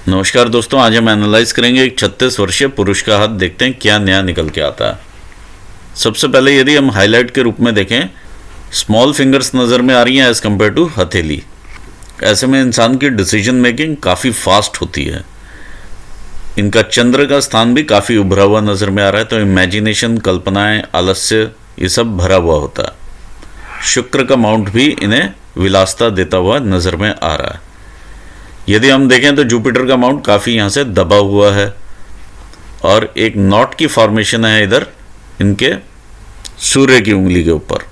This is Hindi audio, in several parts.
नमस्कार दोस्तों, आज हम एनालाइज करेंगे एक 36 वर्षीय पुरुष का हाथ। देखते हैं क्या नया निकल के आता है। सबसे पहले यदि हम हाईलाइट के रूप में देखें, स्मॉल फिंगर्स नज़र में आ रही हैं एज़ कम्पेयर टू हथेली। ऐसे में इंसान की डिसीजन मेकिंग काफ़ी फास्ट होती है। इनका चंद्र का स्थान भी काफ़ी उभरा हुआ नज़र में आ रहा है, तो इमेजिनेशन, कल्पनाएं, आलस्य ये सब भरा हुआ होता है। शुक्र का माउंट भी इन्हें विलासता देता हुआ नज़र में आ रहा है। यदि हम देखें तो जुपिटर का माउंट काफ़ी यहाँ से दबा हुआ है और एक नॉट की फॉर्मेशन है इधर इनके सूर्य की उंगली के ऊपर।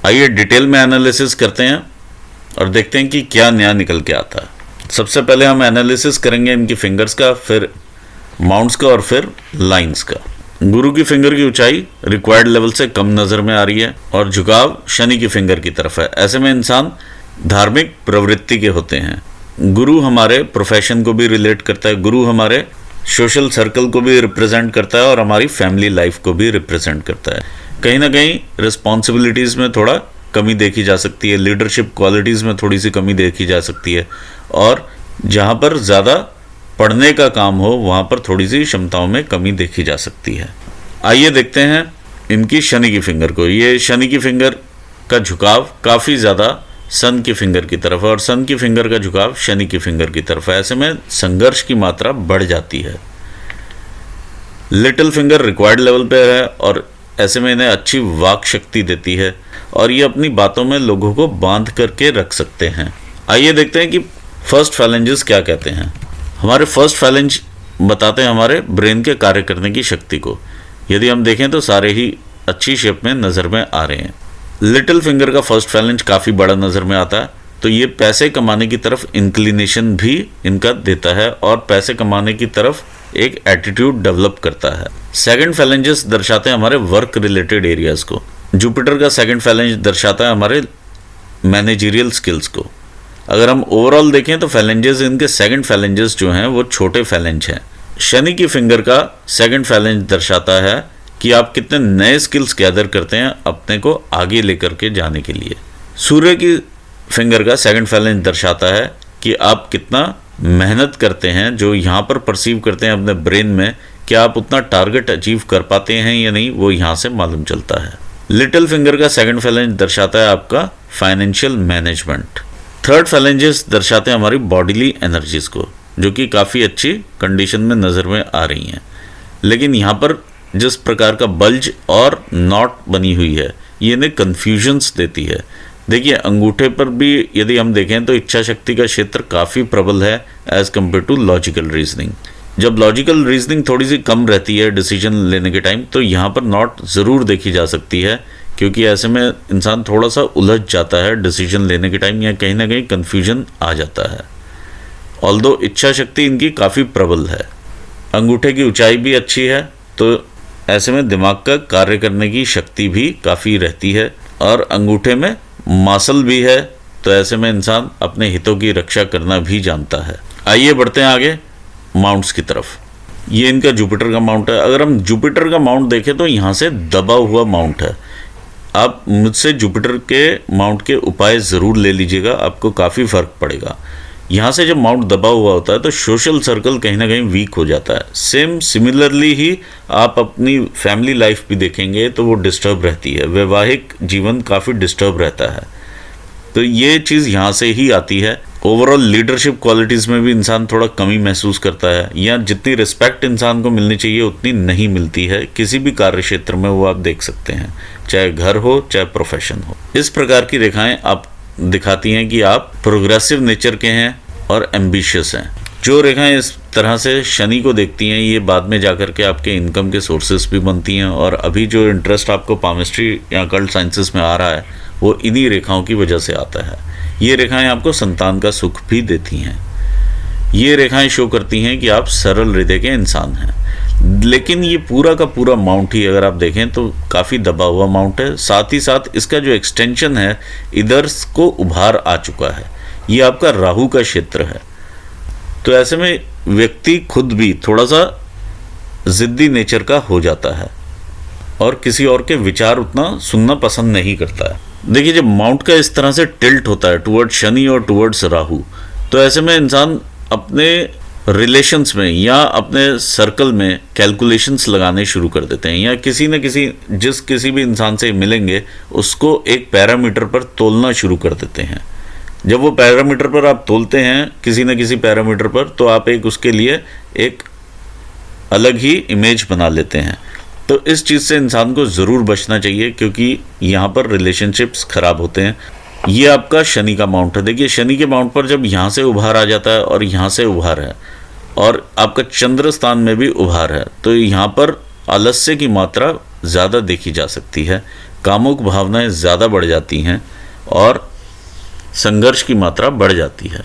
आइए डिटेल में एनालिसिस करते हैं और देखते हैं कि क्या नया निकल के आता है। सबसे पहले हम एनालिसिस करेंगे इनकी फिंगर्स का, फिर माउंट्स का और फिर लाइंस का। गुरु की फिंगर की ऊंचाई रिक्वायर्ड लेवल से कम नज़र में आ रही है और झुकाव शनि की फिंगर की तरफ है। ऐसे में इंसान धार्मिक प्रवृत्ति के होते हैं। गुरु हमारे प्रोफेशन को भी रिलेट करता है, गुरु हमारे सोशल सर्कल को भी रिप्रेजेंट करता है और हमारी फैमिली लाइफ को भी रिप्रेजेंट करता है। कहीं ना कहीं रिस्पॉन्सिबिलिटीज़ में थोड़ा कमी देखी जा सकती है, लीडरशिप क्वालिटीज़ में थोड़ी सी कमी देखी जा सकती है और जहाँ पर ज़्यादा पढ़ने का काम हो वहाँ पर थोड़ी सी क्षमताओं में कमी देखी जा सकती है। आइए देखते हैं इनकी शनि की फिंगर को। ये शनि की फिंगर का झुकाव काफ़ी ज़्यादा सन की फिंगर की तरफ है और सन की फिंगर का झुकाव शनि की फिंगर की तरफ है। ऐसे में संघर्ष की मात्रा बढ़ जाती है। लिटिल फिंगर रिक्वायर्ड लेवल पे है और ऐसे में इन्हें अच्छी वाक शक्ति देती है और ये अपनी बातों में लोगों को बांध करके रख सकते हैं। आइए देखते हैं कि फर्स्ट फैलेंजेस क्या कहते हैं। हमारे फर्स्ट फैलेंज बताते हैं हमारे ब्रेन के कार्य करने की शक्ति को। यदि हम देखें तो सारे ही अच्छी शेप में नज़र में आ रहे हैं। लिटिल फिंगर का फर्स्ट फैलेंज काफ़ी बड़ा नज़र में आता है, तो ये पैसे कमाने की तरफ इंक्लिनेशन भी इनका देता है और पैसे कमाने की तरफ एक एटीट्यूड डेवलप करता है। सेकंड फैलेंजेस दर्शाते हैं हमारे वर्क रिलेटेड एरियाज़ को। जुपिटर का सेकंड फैलेंज दर्शाता है हमारे मैनेजरियल स्किल्स को। अगर हम ओवरऑल देखें तो फैलेंजेस इनके सेकंड फैलेंजेस जो हैं वो छोटे फैलेंज हैं। शनि की फिंगर का सेकंड फैलेंज दर्शाता है कि आप कितने नए स्किल्स गैदर करते हैं अपने को आगे लेकर के जाने के लिए। सूर्य की फिंगर का सेकंड फैलेंज दर्शाता है कि आप कितना मेहनत करते हैं, जो यहाँ पर परसीव करते हैं अपने ब्रेन में, कि आप उतना टारगेट अचीव कर पाते हैं या नहीं, वो यहाँ से मालूम चलता है। लिटिल फिंगर का सेकंड फैलेंज दर्शाता है आपका फाइनेंशियल मैनेजमेंट। थर्ड फैलेंजेस दर्शाते हैं हमारी बॉडीली एनर्जीज को, जो कि काफ़ी अच्छी कंडीशन में नज़र में आ रही हैं। लेकिन यहाँ पर जिस प्रकार का बल्ज और नॉट बनी हुई है ये इन्हें कन्फ्यूजन्स देती है। देखिए अंगूठे पर भी यदि हम देखें तो इच्छा शक्ति का क्षेत्र काफ़ी प्रबल है as compare to logical reasoning. जब लॉजिकल रीजनिंग थोड़ी सी कम रहती है डिसीजन लेने के टाइम, तो यहाँ पर नॉट ज़रूर देखी जा सकती है, क्योंकि ऐसे में इंसान थोड़ा सा उलझ जाता है डिसीजन लेने के टाइम या कहीं ना कहीं कन्फ्यूजन आ जाता है। ऑल्दो इच्छा शक्ति इनकी काफ़ी प्रबल है। अंगूठे की ऊंचाई भी अच्छी है, तो ऐसे में दिमाग का कार्य करने की शक्ति भी काफ़ी रहती है और अंगूठे में मासल भी है, तो ऐसे में इंसान अपने हितों की रक्षा करना भी जानता है। आइए बढ़ते हैं आगे माउंट्स की तरफ। ये इनका जुपिटर का माउंट है। अगर हम जुपिटर का माउंट देखें तो यहाँ से दबा हुआ माउंट है। आप मुझसे जुपिटर के माउंट के उपाय ज़रूर ले लीजिएगा, आपको काफ़ी फ़र्क पड़ेगा। यहाँ से जब माउंट दबा हुआ होता है तो सोशल सर्कल कहीं ना कहीं वीक हो जाता है। सिमिलरली ही आप अपनी फैमिली लाइफ भी देखेंगे तो वो डिस्टर्ब रहती है, वैवाहिक जीवन काफ़ी डिस्टर्ब रहता है। तो ये चीज़ यहाँ से ही आती है। ओवरऑल लीडरशिप क्वालिटीज़ में भी इंसान थोड़ा कमी महसूस करता है, या जितनी रिस्पेक्ट इंसान को मिलनी चाहिए उतनी नहीं मिलती है किसी भी कार्य क्षेत्र में, वो आप देख सकते हैं, चाहे घर हो चाहे प्रोफेशन हो। इस प्रकार की रेखाएं आप दिखाती हैं कि आप प्रोग्रेसिव नेचर के हैं और एम्बिशियस हैं। जो रेखाएं इस तरह से शनि को देखती हैं ये बाद में जाकर के आपके इनकम के सोर्सेस भी बनती हैं, और अभी जो इंटरेस्ट आपको पामिस्ट्री या कल्ट साइंसेस में आ रहा है वो इन्हीं रेखाओं की वजह से आता है। ये रेखाएं आपको संतान का सुख भी देती हैं। ये रेखाएं शो करती हैं कि आप सरल हृदय के इंसान हैं। लेकिन ये पूरा का पूरा माउंट ही अगर आप देखें तो काफ़ी दबा हुआ माउंट है। साथ ही साथ इसका जो एक्सटेंशन है इधर को उभार आ चुका है। ये आपका राहु का क्षेत्र है। तो ऐसे में व्यक्ति खुद भी थोड़ा सा ज़िद्दी नेचर का हो जाता है और किसी और के विचार उतना सुनना पसंद नहीं करता है। देखिए जब माउंट का इस तरह से टिल्ट होता है टुवर्ड्स शनि और टुवर्ड्स राहु, तो ऐसे में इंसान अपने रिलेशंस में या अपने सर्कल में कैलकुलेशंस लगाने शुरू कर देते हैं, या किसी न किसी भी इंसान से मिलेंगे उसको एक पैरामीटर पर तोलना शुरू कर देते हैं। जब वो पैरामीटर पर आप तोलते हैं किसी न किसी पैरामीटर पर, तो आप एक उसके लिए एक अलग ही इमेज बना लेते हैं। तो इस चीज़ से इंसान को ज़रूर बचना चाहिए, क्योंकि यहाँ पर रिलेशनशिप्स ख़राब होते हैं। ये आपका शनि का माउंट है। देखिए शनि के माउंट पर जब यहाँ से उभार आ जाता है और यहाँ से उभार है और आपका चंद्र स्थान में भी उभार है, तो यहाँ पर आलस्य की मात्रा ज़्यादा देखी जा सकती है, कामुक भावनाएं ज़्यादा बढ़ जाती हैं और संघर्ष की मात्रा बढ़ जाती है।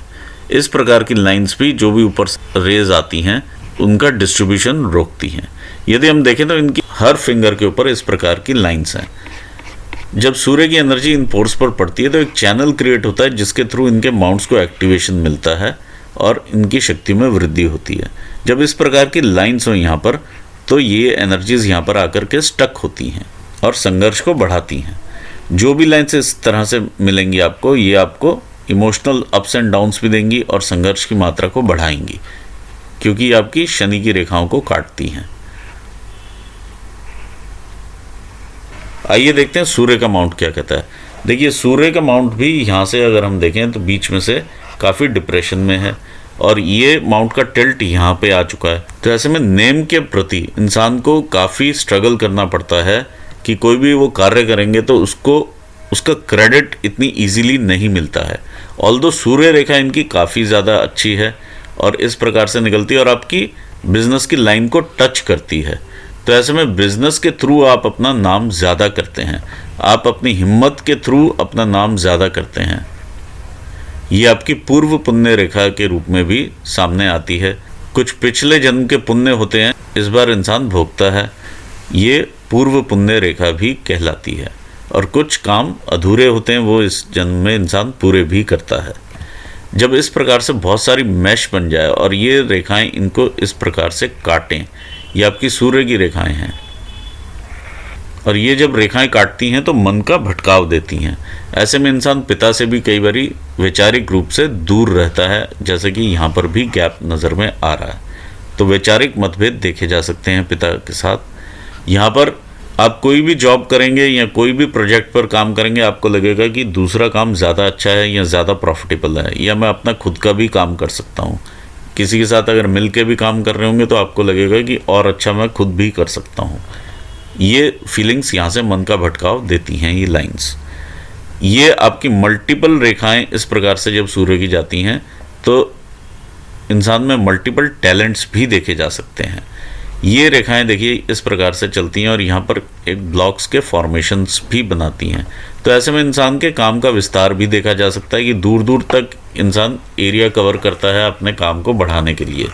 इस प्रकार की लाइंस भी जो भी ऊपर रेज आती हैं उनका डिस्ट्रीब्यूशन रोकती हैं। यदि हम देखें तो इनकी हर फिंगर के ऊपर इस प्रकार की लाइंस हैं। जब सूर्य की एनर्जी इन पोर्स पर पड़ती है तो एक चैनल क्रिएट होता है जिसके थ्रू इनके माउंट्स को एक्टिवेशन मिलता है और इनकी शक्ति में वृद्धि होती है। जब इस प्रकार की लाइंस हो यहाँ पर, तो ये एनर्जीज यहाँ पर आकर के स्टक होती हैं और संघर्ष को बढ़ाती हैं। जो भी लाइंस इस तरह से मिलेंगी आपको, ये आपको इमोशनल अप्स एंड डाउन्स भी देंगी और संघर्ष की मात्रा को बढ़ाएंगी, क्योंकि ये आपकी शनि की रेखाओं को काटती हैं। आइए देखते हैं सूर्य का माउंट क्या कहता है। देखिए सूर्य का माउंट भी यहाँ से अगर हम देखें तो बीच में से काफ़ी डिप्रेशन में है और ये माउंट का टिल्ट यहाँ पे आ चुका है। तो ऐसे में नेम के प्रति इंसान को काफ़ी स्ट्रगल करना पड़ता है कि कोई भी वो कार्य करेंगे तो उसका क्रेडिट इतनी इजीली नहीं मिलता है। ऑल्दो सूर्य रेखा इनकी काफ़ी ज़्यादा अच्छी है और इस प्रकार से निकलती है और आपकी बिजनेस की लाइन को टच करती है। तो ऐसे में बिजनेस के थ्रू आप अपना नाम ज़्यादा करते हैं, आप अपनी हिम्मत के थ्रू अपना नाम ज़्यादा करते हैं। ये आपकी पूर्व पुण्य रेखा के रूप में भी सामने आती है। कुछ पिछले जन्म के पुण्य होते हैं, इस बार इंसान भोगता है, ये पूर्व पुण्य रेखा भी कहलाती है। और कुछ काम अधूरे होते हैं, वो इस जन्म में इंसान पूरे भी करता है। जब इस प्रकार से बहुत सारी मैश बन जाए और ये रेखाएं इनको इस प्रकार से काटें, ये आपकी सूर्य की रेखाएं हैं और ये जब रेखाएं काटती हैं तो मन का भटकाव देती हैं। ऐसे में इंसान पिता से भी कई बारी वैचारिक रूप से दूर रहता है, जैसे कि यहाँ पर भी गैप नज़र में आ रहा है। तो वैचारिक मतभेद देखे जा सकते हैं पिता के साथ। यहाँ पर आप कोई भी जॉब करेंगे या कोई भी प्रोजेक्ट पर काम करेंगे, आपको लगेगा कि दूसरा काम ज़्यादा अच्छा है या ज़्यादा प्रॉफिटेबल है, या मैं अपना खुद का भी काम कर सकता हूँ। किसी के साथ अगर मिल के भी काम कर रहे होंगे तो आपको लगेगा कि और अच्छा मैं खुद भी कर सकता हूँ। ये फीलिंग्स यहाँ से मन का भटकाव देती हैं ये लाइंस। ये आपकी मल्टीपल रेखाएं इस प्रकार से जब सूर्य की जाती हैं तो इंसान में मल्टीपल टैलेंट्स भी देखे जा सकते हैं। ये रेखाएं देखिए इस प्रकार से चलती हैं और यहाँ पर एक ब्लॉक्स के फॉर्मेशंस भी बनाती हैं। तो ऐसे में इंसान के काम का विस्तार भी देखा जा सकता है कि दूर दूर तक इंसान एरिया कवर करता है अपने काम को बढ़ाने के लिए,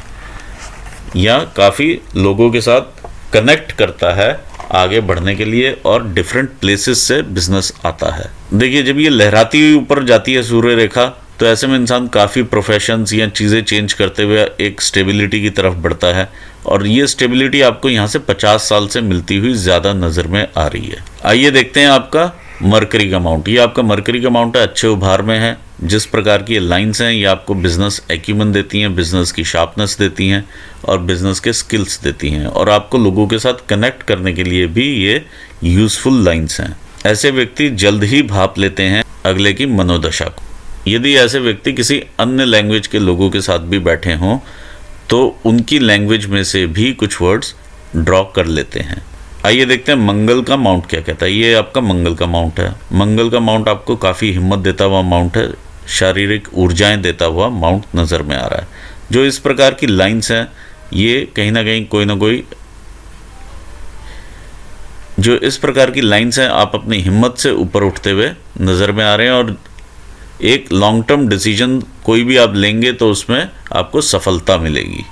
या काफ़ी लोगों के साथ कनेक्ट करता है आगे बढ़ने के लिए और डिफरेंट प्लेसेस से बिजनेस आता है। देखिए जब ये लहराती हुई ऊपर जाती है सूर्य रेखा, तो ऐसे में इंसान काफ़ी प्रोफेशंस या चीज़ें चेंज करते हुए एक स्टेबिलिटी की तरफ बढ़ता है और ये स्टेबिलिटी आपको यहाँ से 50 साल से मिलती हुई ज़्यादा नज़र में आ रही है। आइए देखते हैं आपका मरकरी का माउंट। ये आपका मरकरी का माउंट है, अच्छे उभार में है। जिस प्रकार की ये लाइंस हैं ये आपको बिजनेस एक्यूमेन देती हैं, बिजनेस की शार्पनेस देती हैं और बिजनेस के स्किल्स देती हैं और आपको लोगों के साथ कनेक्ट करने के लिए भी ये यूज़फुल लाइंस हैं। ऐसे व्यक्ति जल्द ही भाप लेते हैं अगले की मनोदशा को। यदि ऐसे व्यक्ति किसी अन्य लैंग्वेज के लोगों के साथ भी बैठे हों तो उनकी लैंग्वेज में से भी कुछ वर्ड्स ड्रॉ कर लेते हैं। आइए देखते हैं मंगल का माउंट क्या कहता है। ये आपका मंगल का माउंट है। मंगल का माउंट आपको काफ़ी हिम्मत देता हुआ माउंट है, शारीरिक ऊर्जाएं देता हुआ माउंट नज़र में आ रहा है। जो इस प्रकार की लाइंस हैं ये कहीं ना कहीं कोई ना कोई, जो इस प्रकार की लाइंस हैं आप अपनी हिम्मत से ऊपर उठते हुए नज़र में आ रहे हैं और एक लॉन्ग टर्म डिसीजन कोई भी आप लेंगे तो उसमें आपको सफलता मिलेगी।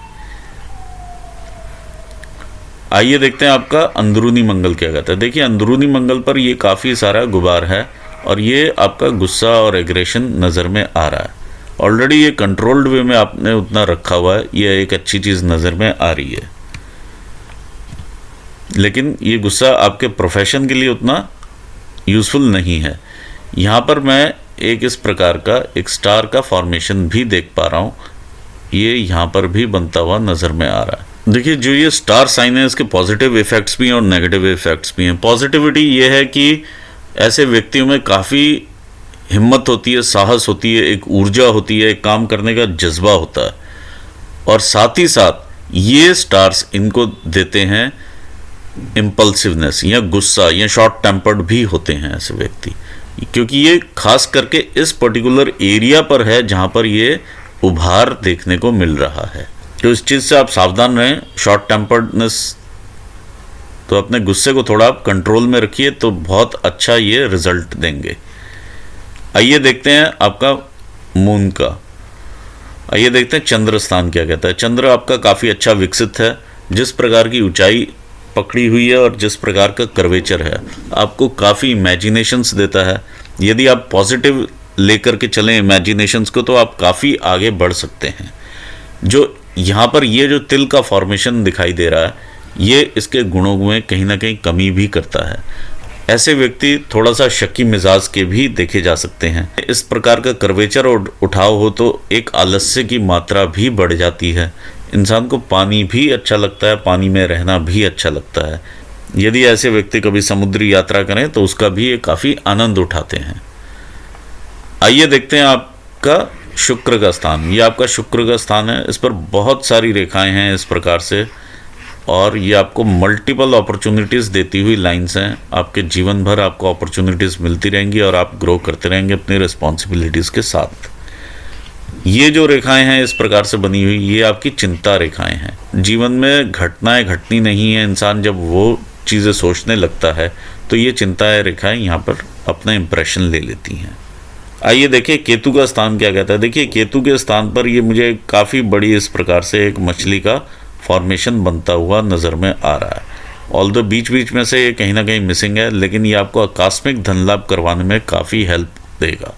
आइए देखते हैं आपका अंदरूनी मंगल क्या कहता है। देखिए अंदरूनी मंगल पर ये काफ़ी सारा गुबार है और ये आपका गुस्सा और एग्रेशन नज़र में आ रहा है। ऑलरेडी ये कंट्रोल्ड वे में आपने उतना रखा हुआ है, ये एक अच्छी चीज़ नज़र में आ रही है, लेकिन ये गुस्सा आपके प्रोफेशन के लिए उतना यूज़फुल नहीं है। यहाँ पर मैं एक इस प्रकार का एक स्टार का फॉर्मेशन भी देख पा रहा हूँ। ये यहाँ पर भी बनता हुआ नज़र में आ रहा है। देखिए जो ये स्टार साइन है इसके पॉजिटिव इफ़ेक्ट्स भी हैं और नेगेटिव इफ़ेक्ट्स भी हैं। पॉजिटिविटी ये है कि ऐसे व्यक्तियों में काफ़ी हिम्मत होती है, साहस होती है, एक ऊर्जा होती है, एक काम करने का जज्बा होता है, और साथ ही साथ ये स्टार्स इनको देते हैं इम्पल्सिवनेस या गुस्सा या शॉर्ट टेम्पर्ड भी होते हैं ऐसे व्यक्ति, क्योंकि ये खास करके इस पर्टिकुलर एरिया पर है जहाँ पर ये उभार देखने को मिल रहा है। तो इस चीज़ से आप सावधान रहें। शॉर्ट टेम्पर्डनेस, तो अपने गुस्से को थोड़ा आप कंट्रोल में रखिए तो बहुत अच्छा ये रिजल्ट देंगे। आइए देखते हैं आपका मून का। आइए देखते हैं चंद्र स्थान क्या कहता है। चंद्र आपका काफ़ी अच्छा विकसित है। जिस प्रकार की ऊंचाई पकड़ी हुई है और जिस प्रकार का कर्वेचर है, आपको काफ़ी इमेजिनेशंस देता है। यदि आप पॉजिटिव लेकर के चलें इमेजिनेशंस को तो आप काफ़ी आगे बढ़ सकते हैं। जो यहाँ पर ये जो तिल का फॉर्मेशन दिखाई दे रहा है, ये इसके गुणों में कहीं ना कहीं कमी भी करता है। ऐसे व्यक्ति थोड़ा सा शक्की मिजाज के भी देखे जा सकते हैं। इस प्रकार का कर्वेचर और उठाव हो तो एक आलस्य की मात्रा भी बढ़ जाती है। इंसान को पानी भी अच्छा लगता है, पानी में रहना भी अच्छा लगता है। यदि ऐसे व्यक्ति कभी समुद्री यात्रा करें तो उसका भी ये काफ़ी आनंद उठाते हैं। आइए देखते हैं आपका शुक्र का स्थान। ये आपका शुक्र का स्थान है। इस पर बहुत सारी रेखाएं हैं इस प्रकार से, और ये आपको मल्टीपल अपॉर्चुनिटीज़ देती हुई लाइंस हैं। आपके जीवन भर आपको अपॉर्चुनिटीज़ मिलती रहेंगी और आप ग्रो करते रहेंगे अपनी रिस्पॉन्सिबिलिटीज़ के साथ। ये जो रेखाएं हैं इस प्रकार से बनी हुई, ये आपकी चिंता रेखाएं हैं। जीवन में घटनाएं घटनी नहीं है, इंसान जब वो चीज़ें सोचने लगता है तो ये चिंताएं रेखाएं यहाँ पर अपना इम्प्रेशन ले लेती हैं। आइए देखिए केतु का स्थान क्या कहता है। देखिए केतु के स्थान पर ये मुझे काफ़ी बड़ी इस प्रकार से एक मछली का फॉर्मेशन बनता हुआ नज़र में आ रहा है। ऑल्दो बीच बीच में से ये कहीं ना कहीं मिसिंग है, लेकिन ये आपको आकस्मिक धन लाभ करवाने में काफ़ी हेल्प देगा।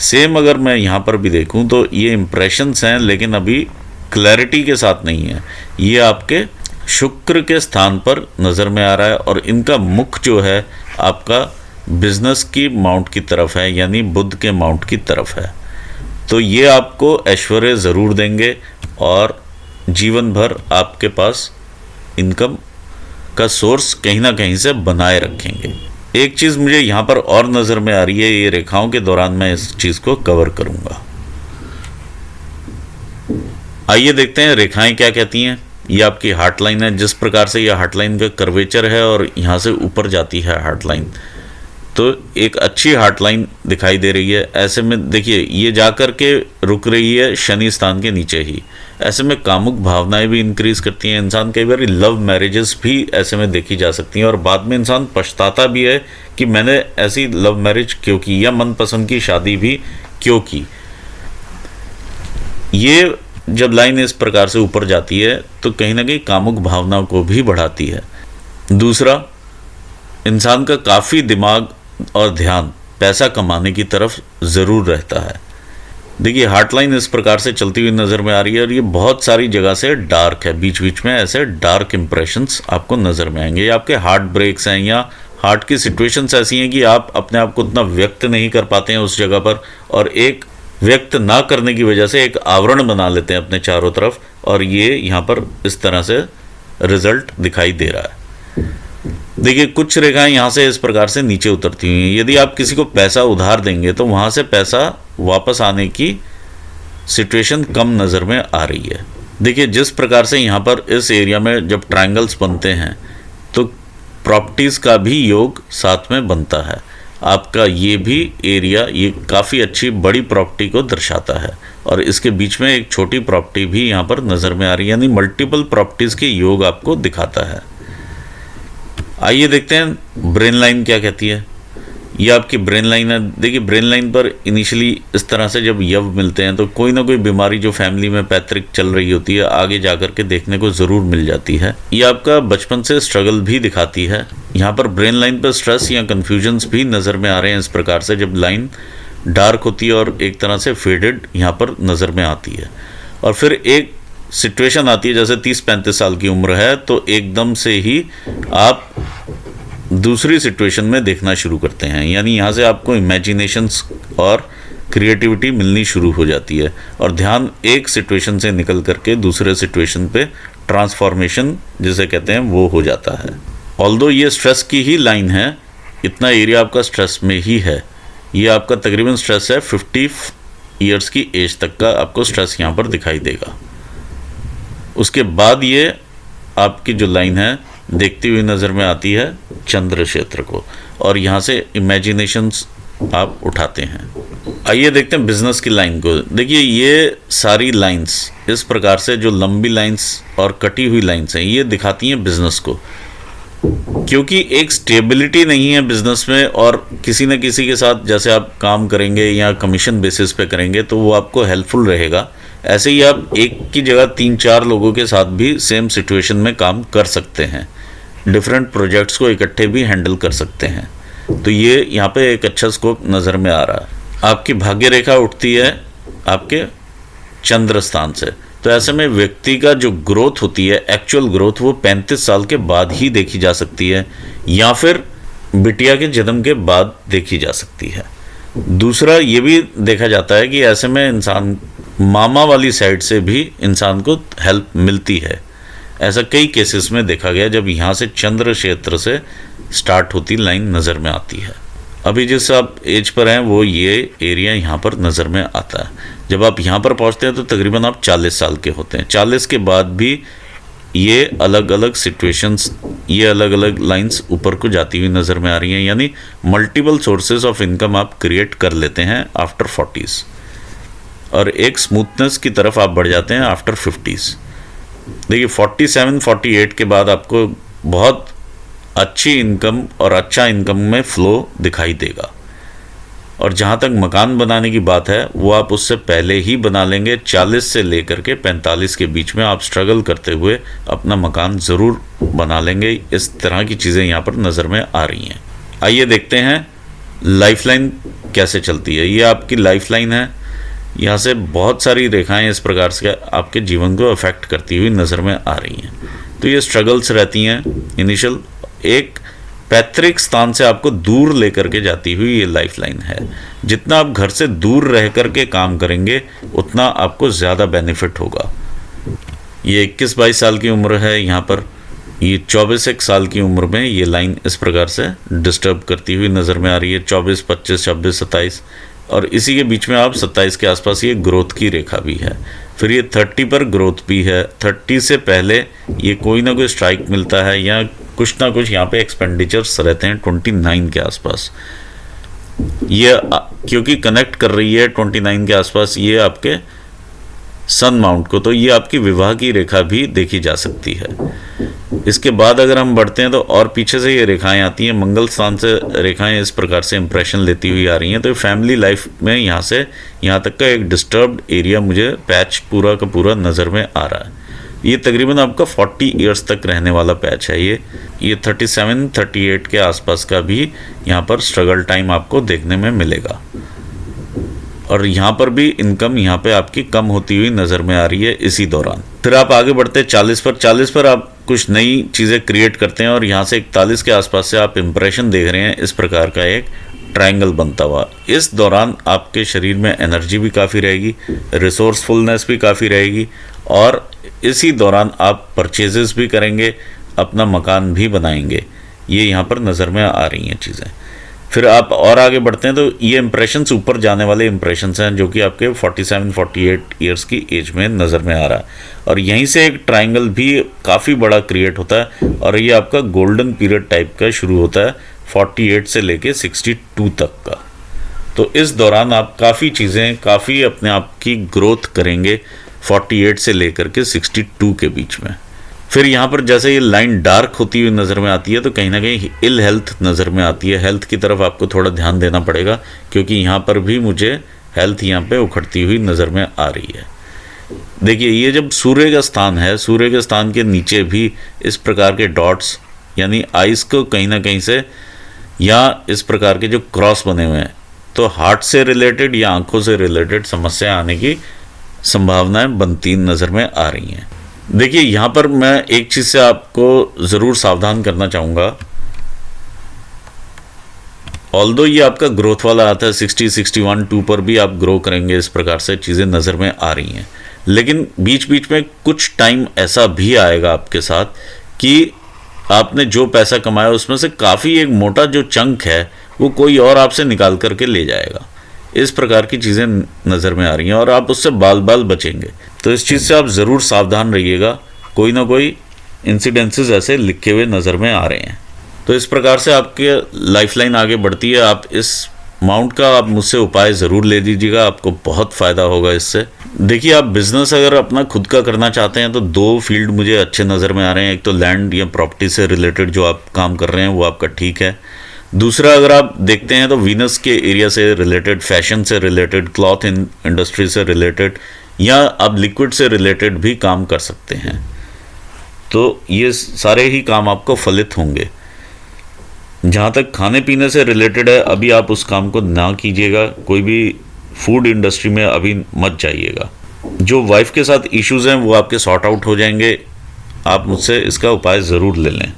सेम अगर मैं यहाँ पर भी देखूँ तो ये इम्प्रेशंस हैं, लेकिन अभी क्लैरिटी के साथ नहीं है। ये आपके शुक्र के स्थान पर नज़र में आ रहा है और इनका मुख जो है आपका बिजनेस की माउंट की तरफ है, यानी बुध के माउंट की तरफ है। तो ये आपको ऐश्वर्य ज़रूर देंगे और जीवन भर आपके पास इनकम का सोर्स कहीं ना कहीं से बनाए रखेंगे। एक चीज़ मुझे यहाँ पर और नज़र में आ रही है, ये रेखाओं के दौरान मैं इस चीज़ को कवर करूँगा। आइए देखते हैं रेखाएं क्या कहती हैं। ये आपकी हार्ट लाइन है। जिस प्रकार से यह हार्ट लाइन का कर्वेचर है और यहाँ से ऊपर जाती है हार्ट लाइन, तो एक अच्छी हार्ट लाइन दिखाई दे रही है। ऐसे में देखिए ये जा कर के रुक रही है शनि स्थान के नीचे ही। ऐसे में कामुक भावनाएं भी इंक्रीज करती हैं। इंसान कई बार लव मैरिजेस भी ऐसे में देखी जा सकती हैं और बाद में इंसान पछताता भी है कि मैंने ऐसी लव मैरिज क्यों की या मनपसंद की शादी भी क्यों की। ये जब लाइन इस प्रकार से ऊपर जाती है तो कहीं ना कहीं कामुक भावनाओं को भी बढ़ाती है। दूसरा, इंसान का काफ़ी दिमाग और ध्यान पैसा कमाने की तरफ ज़रूर रहता है। देखिए हार्ट लाइन इस प्रकार से चलती हुई नज़र में आ रही है और ये बहुत सारी जगह से डार्क है। बीच बीच में ऐसे डार्क इंप्रेशंस आपको नज़र में आएंगे। ये आपके हार्ट ब्रेक्स हैं या हार्ट की सिचुएशंस ऐसी हैं कि आप अपने आप को उतना व्यक्त नहीं कर पाते हैं उस जगह पर, और एक व्यक्त ना करने की वजह से एक आवरण बना लेते हैं अपने चारों तरफ, और ये यहाँ पर इस तरह से रिजल्ट दिखाई दे रहा है। देखिए कुछ रेखाएं यहाँ से इस प्रकार से नीचे उतरती हुई हैं। यदि आप किसी को पैसा उधार देंगे तो वहाँ से पैसा वापस आने की सिचुएशन कम नज़र में आ रही है। देखिए जिस प्रकार से यहाँ पर इस एरिया में जब ट्रायंगल्स बनते हैं तो प्रॉपर्टीज़ का भी योग साथ में बनता है। आपका ये भी एरिया ये काफ़ी अच्छी बड़ी प्रॉपर्टी को दर्शाता है और इसके बीच में एक छोटी प्रॉपर्टी भी यहाँ पर नज़र में आ रही है, यानी मल्टीपल प्रॉपर्टीज़ के योग आपको दिखाता है। आइए देखते हैं ब्रेन लाइन क्या कहती है। ये आपकी ब्रेन लाइन है। देखिए ब्रेन लाइन पर इनिशियली इस तरह से जब यव मिलते हैं तो कोई ना कोई बीमारी जो फैमिली में पैतृक चल रही होती है आगे जाकर के देखने को ज़रूर मिल जाती है। ये आपका बचपन से स्ट्रगल भी दिखाती है। यहाँ पर ब्रेन लाइन पर स्ट्रेस या कन्फ्यूजन्स भी नज़र में आ रहे हैं इस प्रकार से, जब लाइन डार्क होती है और एक तरह से फेडेड यहाँ पर नज़र में आती है। और फिर एक सिचुएशन आती है जैसे 30-35 साल की उम्र है तो एकदम से ही आप दूसरी सिचुएशन में देखना शुरू करते हैं, यानी यहाँ से आपको इमेजिनेशंस और क्रिएटिविटी मिलनी शुरू हो जाती है और ध्यान एक सिचुएशन से निकल करके दूसरे सिचुएशन पे ट्रांसफॉर्मेशन जिसे कहते हैं वो हो जाता है। ऑल्दो ये स्ट्रेस की ही लाइन है, इतना एरिया आपका स्ट्रेस में ही है। ये आपका तकरीबन स्ट्रेस है 50 ईयर्स की एज तक का आपको स्ट्रेस यहाँ पर दिखाई देगा। उसके बाद ये आपकी जो लाइन है देखती हुई नज़र में आती है चंद्र क्षेत्र को, और यहाँ से इमेजिनेशंस आप उठाते हैं। आइए देखते हैं बिजनेस की लाइन को। देखिए ये सारी लाइंस इस प्रकार से जो लंबी लाइंस और कटी हुई लाइंस हैं ये दिखाती हैं बिजनेस को, क्योंकि एक स्टेबिलिटी नहीं है बिजनेस में, और किसी न किसी के साथ जैसे आप काम करेंगे या कमीशन बेसिस पे करेंगे तो वो आपको हेल्पफुल रहेगा। ऐसे ही आप एक की जगह 3-4 लोगों के साथ भी सेम सिचुएशन में काम कर सकते हैं, डिफरेंट प्रोजेक्ट्स को इकट्ठे भी हैंडल कर सकते हैं। तो ये यहाँ पे एक अच्छा स्कोप नज़र में आ रहा है। आपकी भाग्य रेखा उठती है आपके चंद्र स्थान से, तो ऐसे में व्यक्ति का जो ग्रोथ होती है, एक्चुअल ग्रोथ, वो 35 साल के बाद ही देखी जा सकती है या फिर बिटिया के जन्म के बाद देखी जा सकती है। दूसरा ये भी देखा जाता है कि ऐसे में इंसान मामा वाली साइड से भी इंसान को हेल्प मिलती है। ऐसा कई केसेस में देखा गया जब यहाँ से चंद्र क्षेत्र से स्टार्ट होती लाइन नज़र में आती है। अभी जिस आप एज पर हैं वो ये एरिया यहाँ पर नज़र में आता है। जब आप यहाँ पर पहुँचते हैं तो तकरीबन आप 40 साल के होते हैं। 40 के बाद भी ये अलग अलग सिचुएशंस, ये अलग अलग लाइंस ऊपर को जाती हुई नज़र में आ रही हैं, यानी मल्टीपल सोर्सेज ऑफ इनकम आप क्रिएट कर लेते हैं आफ्टर 40s, और एक स्मूथनेस की तरफ आप बढ़ जाते हैं आफ्टर 50s। देखिए 47-48 के बाद आपको बहुत अच्छी इनकम और अच्छा इनकम में फ्लो दिखाई देगा। और जहाँ तक मकान बनाने की बात है वो आप उससे पहले ही बना लेंगे। 40 से लेकर के 45 के बीच में आप स्ट्रगल करते हुए अपना मकान ज़रूर बना लेंगे। इस तरह की चीज़ें यहाँ पर नज़र में आ रही हैं। आइए देखते हैं लाइफलाइन कैसे चलती है। ये आपकी लाइफलाइन है, यहाँ से बहुत सारी रेखाएं इस प्रकार से आपके जीवन को अफेक्ट करती हुई नज़र में आ रही हैं। तो ये स्ट्रगल्स रहती हैं इनिशियल, एक पैतृक स्थान से आपको दूर लेकर के जाती हुई ये लाइफलाइन है। जितना आप घर से दूर रह कर के काम करेंगे उतना आपको ज़्यादा बेनिफिट होगा। ये 21-22 साल की उम्र है यहाँ पर, ये 24 साल की उम्र में ये लाइन इस प्रकार से डिस्टर्ब करती हुई नज़र में आ रही है। 24, 25, 26, 27, और इसी के बीच में आप 27 के आसपास ये ग्रोथ की रेखा भी है। फिर ये 30 पर ग्रोथ भी है। 30 से पहले ये कोई ना कोई स्ट्राइक मिलता है या कुछ ना कुछ यहाँ पे एक्सपेंडिचर्स रहते हैं 29 के आसपास। ये क्योंकि कनेक्ट कर रही है 29 के आसपास ये आपके सन माउंट को, तो ये आपकी विवाह की रेखा भी देखी जा सकती है। इसके बाद अगर हम बढ़ते हैं तो और पीछे से ये रेखाएं आती हैं। मंगल स्थान से रेखाएं इस प्रकार से इंप्रेशन लेती हुई आ रही हैं। तो फैमिली लाइफ में यहाँ से यहाँ तक का एक डिस्टर्ब्ड एरिया मुझे पैच पूरा का पूरा नज़र में आ रहा है। ये तकरीबन आपका 40 इयर्स तक रहने वाला पैच है। ये 37-38 के आसपास का भी यहाँ पर स्ट्रगल टाइम आपको देखने में मिलेगा। और यहाँ पर भी इनकम यहाँ पे आपकी कम होती हुई नज़र में आ रही है इसी दौरान। फिर आप आगे बढ़ते हैं 40 पर। 40 पर आप कुछ नई चीज़ें क्रिएट करते हैं और यहाँ से 41 के आसपास से आप इम्प्रेशन देख रहे हैं इस प्रकार का एक ट्रायंगल बनता हुआ। इस दौरान आपके शरीर में एनर्जी भी काफ़ी रहेगी, रिसोर्सफुलनेस भी काफ़ी रहेगी, और इसी दौरान आप परचेजेस भी करेंगे, अपना मकान भी बनाएंगे। ये यहाँ पर नज़र में आ रही हैं चीज़ें। फिर आप और आगे बढ़ते हैं तो ये इंप्रेशंस ऊपर जाने वाले इंप्रेशंस हैं जो कि आपके 47-48 ईयर्स की एज में नज़र में आ रहा है। और यहीं से एक ट्रायंगल भी काफ़ी बड़ा क्रिएट होता है और ये आपका गोल्डन पीरियड टाइप का शुरू होता है 48 से लेके 62 तक का। तो इस दौरान आप काफ़ी चीज़ें, काफ़ी अपने आप की ग्रोथ करेंगे 48 से लेकर के 62 के बीच में। फिर यहाँ पर जैसे ये लाइन डार्क होती हुई नज़र में आती है तो कहीं ना कहीं इल हेल्थ नज़र में आती है। हेल्थ की तरफ आपको थोड़ा ध्यान देना पड़ेगा क्योंकि यहाँ पर भी मुझे हेल्थ यहाँ पे उखड़ती हुई नज़र में आ रही है। देखिए ये जब सूर्य का स्थान है, सूर्य के स्थान के नीचे भी इस प्रकार के डॉट्स यानी आइस को कहीं ना कहीं से या इस प्रकार के जो क्रॉस बने हुए हैं तो हार्ट से रिलेटेड या आंखों से रिलेटेड समस्या आने की संभावनाएं बनती नज़र में आ रही हैं। देखिए यहाँ पर मैं एक चीज़ से आपको ज़रूर सावधान करना चाहूँगा ऑल्दो ये आपका ग्रोथ वाला आता है 60, 61, 2 पर भी आप ग्रो करेंगे, इस प्रकार से चीज़ें नज़र में आ रही हैं। लेकिन बीच बीच में कुछ टाइम ऐसा भी आएगा आपके साथ कि आपने जो पैसा कमाया उसमें से काफ़ी एक मोटा जो चंक है वो कोई और आपसे निकाल करके ले जाएगा। इस प्रकार की चीज़ें नज़र में आ रही हैं और आप उससे बाल बाल बचेंगे। तो इस चीज़ से आप ज़रूर सावधान रहिएगा, कोई ना कोई इंसिडेंसेस ऐसे लिखे हुए नज़र में आ रहे हैं। तो इस प्रकार से आपके लाइफलाइन आगे बढ़ती है। आप इस माउंट का आप मुझसे उपाय ज़रूर ले लीजिएगा, आपको बहुत फ़ायदा होगा इससे। देखिए, आप बिज़नेस अगर अपना खुद का करना चाहते हैं तो 2 फील्ड मुझे अच्छे नज़र में आ रहे हैं। एक तो लैंड या प्रॉपर्टी से रिलेटेड जो आप काम कर रहे हैं वो आपका ठीक है। दूसरा, अगर आप देखते हैं तो वीनस के एरिया से रिलेटेड, फैशन से रिलेटेड, क्लॉथ इंडस्ट्री से रिलेटेड, या आप लिक्विड से रिलेटेड भी काम कर सकते हैं। तो ये सारे ही काम आपको फलित होंगे। जहाँ तक खाने पीने से रिलेटेड है, अभी आप उस काम को ना कीजिएगा, कोई भी फूड इंडस्ट्री में अभी मत जाइएगा। जो वाइफ के साथ इश्यूज़ हैं वो आपके सॉर्ट आउट हो जाएंगे, आप मुझसे इसका उपाय ज़रूर ले लें।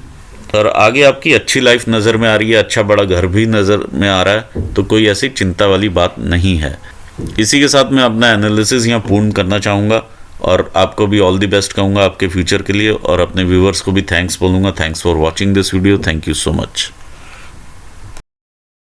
और आगे आपकी अच्छी लाइफ नज़र में आ रही है, अच्छा बड़ा घर भी नज़र में आ रहा है, तो कोई ऐसी चिंता वाली बात नहीं है। इसी के साथ मैं अपना एनालिसिस यहाँ पूर्ण करना चाहूँगा और आपको भी ऑल द बेस्ट कहूँगा आपके फ्यूचर के लिए, और अपने व्यूवर्स को भी थैंक्स बोलूँगा। Thanks for watching this video. Thank you so much.